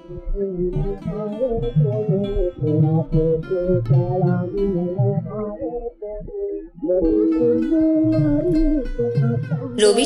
রবি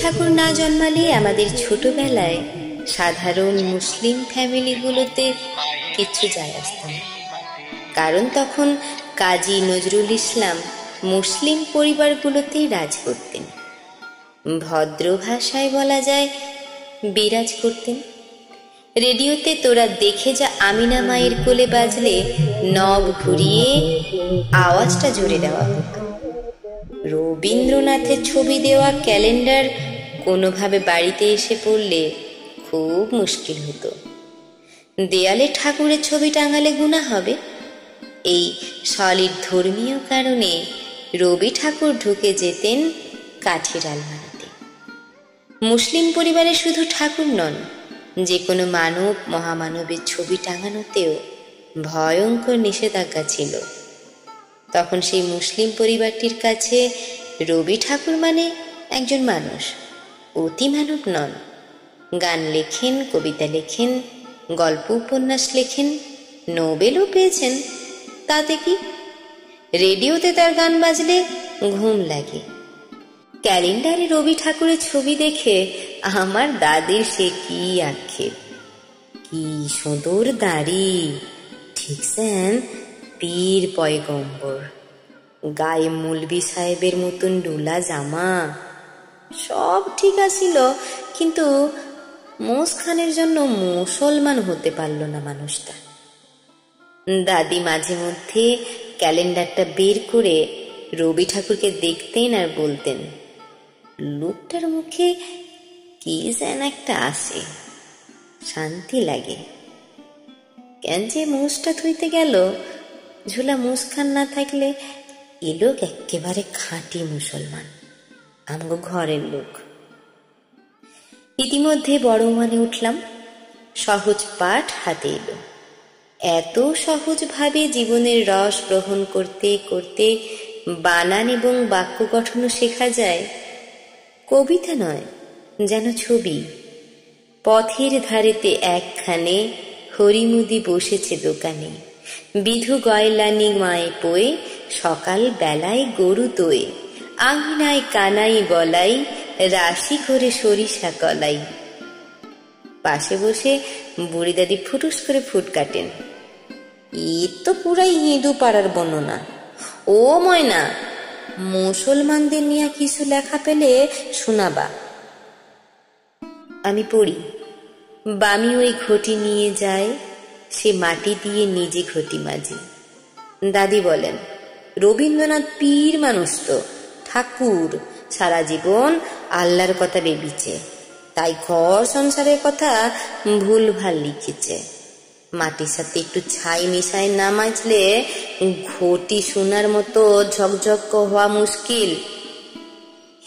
ঠাকুর না জন্মালে আমাদের ছোটবেলায় সাধারণ মুসলিম ফ্যামিলিগুলোতে কিচ্ছু যায় আসত না, কারণ তখন কাজী নজরুল ইসলাম মুসলিম পরিবারগুলোতেই রাজ করতেন। ভদ্র ভাষায় বলা যায় বিরাজ করতেন। রেডিওতে তোরা দেখে যা আমিনা মায়ের কোলে বাজলে নব ঘুরিয়ে আওয়াজটা জোরে দেওয়া হতো। রবীন্দ্রনাথের ছবি দেওয়া ক্যালেন্ডার কোনোভাবে বাড়িতে এসে পড়লে খুব মুশকিল হতো। দেয়ালে ঠাকুরের ছবি টাঙালে গুনাহ হবে, এই সলিড ধর্মীয় কারণে রবি ঠাকুর ঢুকে যেতেন কাঠের আলমারিতে। মুসলিম পরিবারে শুধু ঠাকুর নন, যে কোনো মানব মহামানবের ছবি টাঙানোতেও ভয়ঙ্কর নিষেধাজ্ঞা ছিল। তখন সেই মুসলিম পরিবারটির কাছে রবি ঠাকুর মানে একজন মানুষ, অতি মানব নন। গান লেখেন, কবিতা লেখেন, গল্প উপন্যাস লেখেন, নোবেলও পেয়েছেন। তাতে কি? রেডিওতে তার গান বাজলে ঘুম লাগে। ক্যালেন্ডারে রবি ঠাকুরের ছবি দেখে আমার দাদির সে কি আক্ষেপ! কি সুন্দর দাড়ি, ঠিকছেন পীর পয়গম্বর, গায়ে মৌলবি সাহেবের মতন ডোলা জামা, সব ঠিক আছিল, কিন্তু মোসখানের জন্য মুসলমান হতে পারল না মানুষটা। দাদি মাঝে মধ্যে ক্যালেন্ডারটা বের করে রবি ঠাকুরকে দেখতেন আর বলতেন, লোকটার মুখে কি যেন একটা আসে, শান্তি লাগে। কেন যে মুসটা ধুইতে গেল, ঝোলা মুসখান না থাকলে এ লোক একেবারে খাঁটি মুসলমান, আমগো ঘরের লোক। ইতিমধ্যে বড় মানে উঠলাম, সহজ পাঠ হাতে এলো। এত সহজভাবে জীবনের রস গ্রহণ করতে করতে বানান এবং বাক্য গঠনও শেখা যায়। কবিতা নয়, যেন ছবি। পথের ধারেতে একখানে হরিমুদি বসেছে দোকানে, বিধু গয়লানি মায়ে পোয়ে, সকাল বেলায় গরু দোয়ে, আঙিনায় কানাই বলাই, রাশি করে সরিষা কলাই। পাশে বসে বুড়ি দাদি ফুটুস করে ফুট কাটেন। এ তো পুরাই হিঁদু পাড়ার বর্ণনা। ও ময়না, মুসলমানদের নিয়ে কিছু লেখা পেলে শোনাবা। আমি পড়ি। বামি ওই ঘটি নিয়ে যায়, সে মাটি দিয়ে নিজে ঘটি মাজি। দাদি বলেন, রবীন্দ্রনাথ পীর মানুষ তো, ঠাকুর, সারা জীবন আল্লাহর কথা ভেবেছে, তাই ঘর সংসারের কথা ভুল ভাল লিখেছে। মাটির সাথে একটু ছাই মিশাই না মাজলে ঘটি সোনার মতো ঝকঝক হওয়া মুশকিল।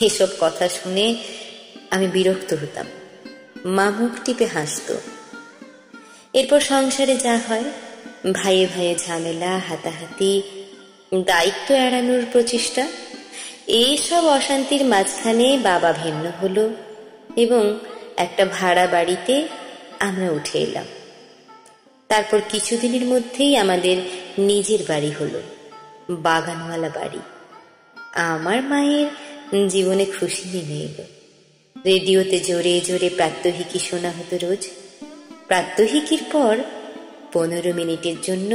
এসব কথা শুনে আমি বিরক্ত হতাম। মা মুখ টিপে হাসত। এরপর সংসারে যা হয়, ভাইয়ে ভাইয়ে ঝামেলা, হাতাহাতি, দায়িত্ব এড়ানোর প্রচেষ্টা, এইসব অশান্তির মাঝখানে বাবা ভিন্ন হলো এবং একটা ভাড়া বাড়িতে আমরা উঠে এলাম। তারপর কিছুদিনের মধ্যেই আমাদের নিজের বাড়ি হলো, বাগানওয়ালা বাড়ি। আমার মায়ের জীবনে খুশি নেমে এলো। রেডিওতে জোরে জোরে প্রাত্যহিকী শোনা হতো রোজ। প্রাত্যহিকীর পর 15 মিনিটের জন্য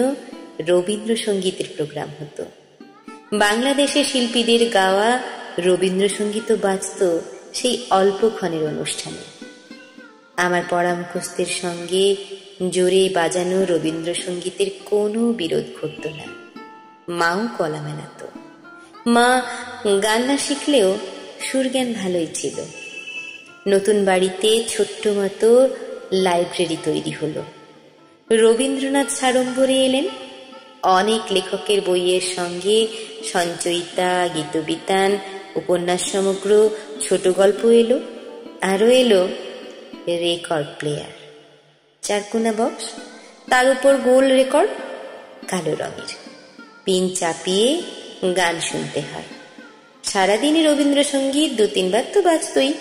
রবীন্দ্রসঙ্গীতের প্রোগ্রাম হতো। বাংলাদেশের শিল্পীদের গাওয়া রবীন্দ্রসঙ্গীতও বাজত সেই অল্পক্ষণের অনুষ্ঠানে। আমার পড়া মুখস্থের সঙ্গে জোরে বাজানো রবীন্দ্রসঙ্গীতের কোনো বিরোধ ঘটত না। মাও কলা মেলাত। মা গান না শিখলেও সুরজ্ঞান ভালোই ছিল। নতুন বাড়িতে ছোট্ট মতো লাইব্রেরি তৈরি হলো। রবীন্দ্রনাথ সাড়ম্বরে এলেন। অনেক লেখকের বইয়ের সঙ্গে সঞ্চয়িতা, গীতবিতান, উপন্যাস সমগ্র, ছোট গল্প এলো। আরও এলো রেকর্ড প্লেয়ার, চারকোনা বক্স, তার উপর গোল রেকর্ড, কালো রঙের। পিন চাপিয়ে গান শুনতে হয়। সারাদিনই রবীন্দ্রসঙ্গীত 2-3 বার তো বাজতই।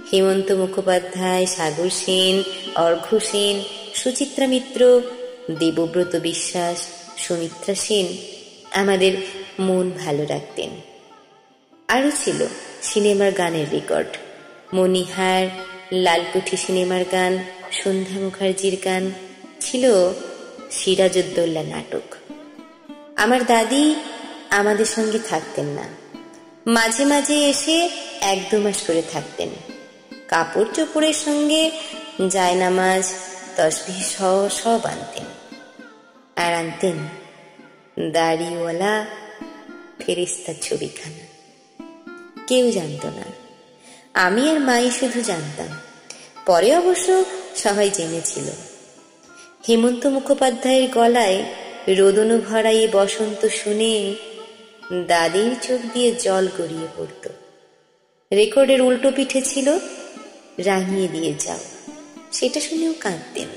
হেমন্ত মুখোপাধ্যায়, সাগর সেন, অর্ঘ্য সেন, সুচিত্রা মিত্র, দেবব্রত বিশ্বাস, সুমিত্রা সেন আমাদের মন ভালো রাখতেন। আরও ছিল সিনেমার গানের রেকর্ড, মণিহার, লালকুঠি সিনেমার গান, সন্ধ্যা মুখার্জির গান, ছিল সিরাজউদ্দৌলা নাটক। আমার দাদি আমাদের সঙ্গে থাকতেন না, মাঝে মাঝে এসে 1-2 মাস করে থাকতেন। কাপড় চোপড়ের সঙ্গে জায়নামাজ, তসবিহ সব আনতেন। আর আনতেন দাড়িওয়ালা ফেরেশতার ছবিখানা। কেউ জানত না, আমি আর মাই শুধু জানতাম। পরে অবশ্য সবাই জেনেছিল। হেমন্ত মুখোপাধ্যায়ের গলায় রোদন ভরা এ বসন্ত শুনে দাদির চোখ দিয়ে জল গড়িয়ে পড়ত। রেকর্ডের উল্টো পিঠে ছিল রাঙিয়ে দিয়ে যাও, সেটা শুনেও কাঁদতেন।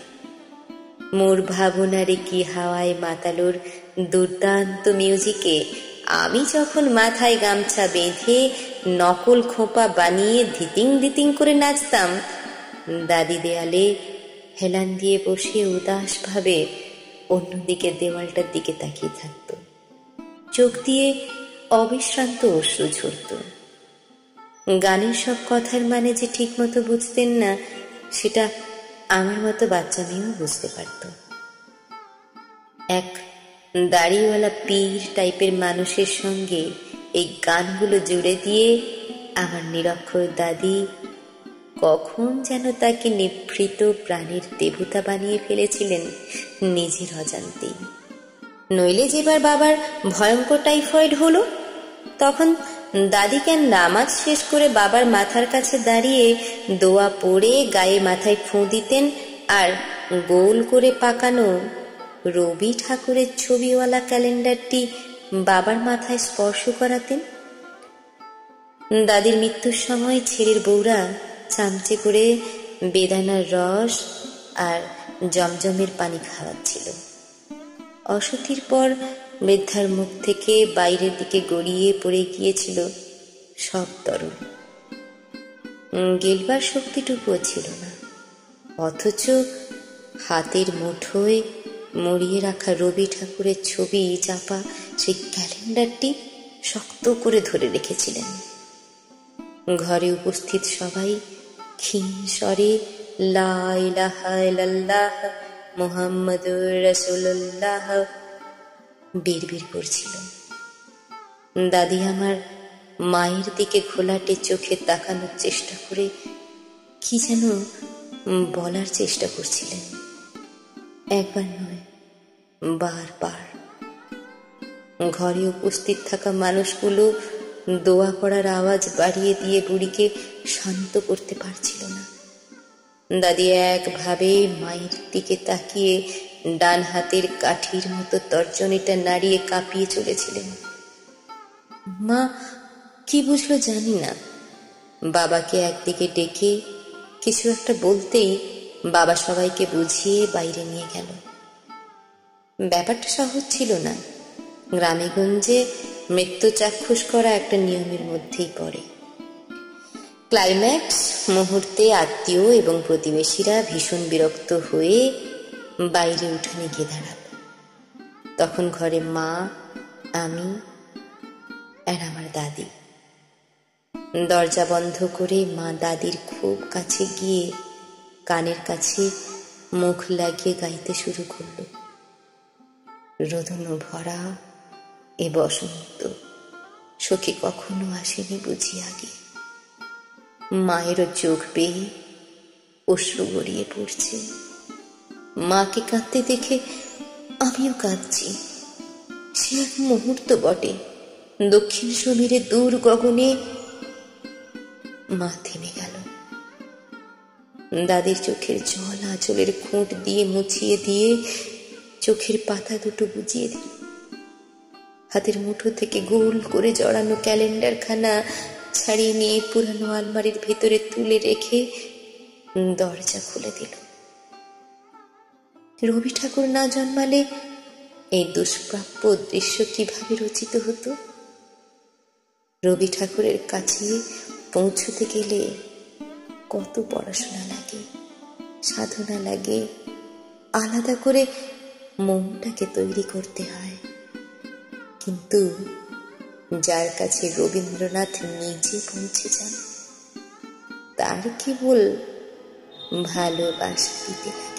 মোর ভাবনারে কি হাওয়ায় মাতালোর দুর্দান্ত মিউজিকে আমি যখন মাথায় গামছা বেঁধে নকল খোঁপা বানিয়ে ধিতিং ধিতিং করে নাচতাম, দাদি দেয়ালে হেলান দিয়ে বসে উদাসভাবে অন্যদিকে দেওয়ালটার দিকে তাকিয়ে থাকত। চোখ দিয়ে অবিশ্রান্ত অশ্রু ঝরত। গানের সব কথার মানে যে ঠিক মতো বুঝতেন না, সেটা আমার মতো বাচ্চা মেয়েও বুঝতে পারত। এক দাড়িওয়ালা পীর টাইপের মানুষের সঙ্গে এই গানগুলো জুড়ে দিয়ে আমার নিরক্ষর দাদি কখন যেন তাকে নিভৃত প্রাণীর দেবতা বানিয়ে ফেলেছিলেন নিজের অজান্তেই। নইলে যেবার বাবার ভয়ঙ্কর টাইফয়েড হলো, তখন দাদিকে নামাজ শেষ করে বাবার মাথার কাছে দাঁড়িয়ে দোয়া পড়ে গায়ে মাথায় ফুঁ দিতেন, আর গোল করে পাকানো রবি ঠাকুরের ছবিওয়ালা ক্যালেন্ডারটি বাবার মাথায় স্পর্শ করাতেন। দাদির মৃত্যুর সময় ছেলের বউরা চামচে করে বেদানার রস আর জমজমের পানি খাওয়াচ্ছিল। অসতির পর বৃদ্ধার মুখ থেকে বাইরের দিকে গড়িয়ে পড়ে গিয়েছিল সব তরল। গেলবার শক্তিটুকুও ছিল না, অথচ হাতের মুঠোয় মুড়িয়ে রাখা রবি ঠাকুরের ছবি চাপা সেই ক্যালেন্ডারটি শক্ত করে ধরে রেখেছিলেন। ঘরে উপস্থিত সবাই ক্ষীণ স্বরে লা ইলাহা ইল্লাল্লাহ মুহাম্মাদুর রাসূলুল্লাহ বিড়বিড় করছিল। দাদি আমার মায়ের দিকে ঘোলাটে চোখে তাকানোর চেষ্টা করে কি যেন বলার চেষ্টা করছিলেন। একবার নয়, বারবার। ঘরে উপস্থিত থাকা মানুষগুলো দোয়া পড়ার আওয়াজ বাড়িয়ে দিয়ে বুড়িকে শান্ত করতে পারছিল না। দাদি একভাবে মায়ের দিকে তাকিয়ে ডান হাতের কাঠির মতো তর্জনীটা নাড়িয়ে কাঁপিয়ে চলেছিলেন। মা কি বুঝলো জানি না, বাবাকে একদিকে ডেকে কিছু একটা বলতেই বাবা সবাইকে বুঝিয়ে বাইরে নিয়ে গেল। ব্যাপারটা সহজ ছিল না। গ্রামে গঞ্জে মৃত্যু চাক্ষুষ করা একটা নিয়মের মধ্যেই পড়ে। ক্লাইম্যাক্স মুহূর্তে আত্মীয় এবং প্রতিবেশীরা ভীষণ বিরক্ত হয়ে বাইরে উঠানে গিয়ে দাঁড়াল। তখন ঘরে মা, আমি আর আমার দাদি। দরজা বন্ধ করে মা দাদির খুব কাছে গিয়ে কানের কাছে মুখ লাগিয়ে গাইতে শুরু করল। রোদন ভরা এ বসন্ত সখী কখনো আসেনি বুঝি আগে। মায়েরও চোখ বেয়ে অশ্রু গড়িয়ে পড়ছে। মাকে কাঁদতে দেখে আমিও কাঁদছি। সে এক মুহূর্ত বটে, দক্ষিণ সমীরে দূর গগনে মা থেমে গেল। দাদির চোখের জল আঁচলের খুঁট দিয়ে মুছিয়ে দিয়ে চোখের পাতা দুটো বুঝিয়ে দিল। হাতের মুঠো থেকে গোল করে জড়ানো ক্যালেন্ডার খানা ছাড়িয়ে নিয়ে পুরানো আলমারির ভেতরে তুলে রেখে দরজা খুলে দিল। রবি ঠাকুর না জন্মালে এই দুষ্প্রাপ্য দৃশ্য কিভাবে রচিত হতো? রবি ঠাকুরের কাছে পৌঁছতে গেলে কত পড়াশোনা লাগে, সাধনা লাগে, আলাদা করে মনটাকে তৈরি করতে হয়। কিন্তু যার কাছে রবীন্দ্রনাথ নিজে পৌঁছে যান, তার কেবল ভালোবাসা দিতে লাগে।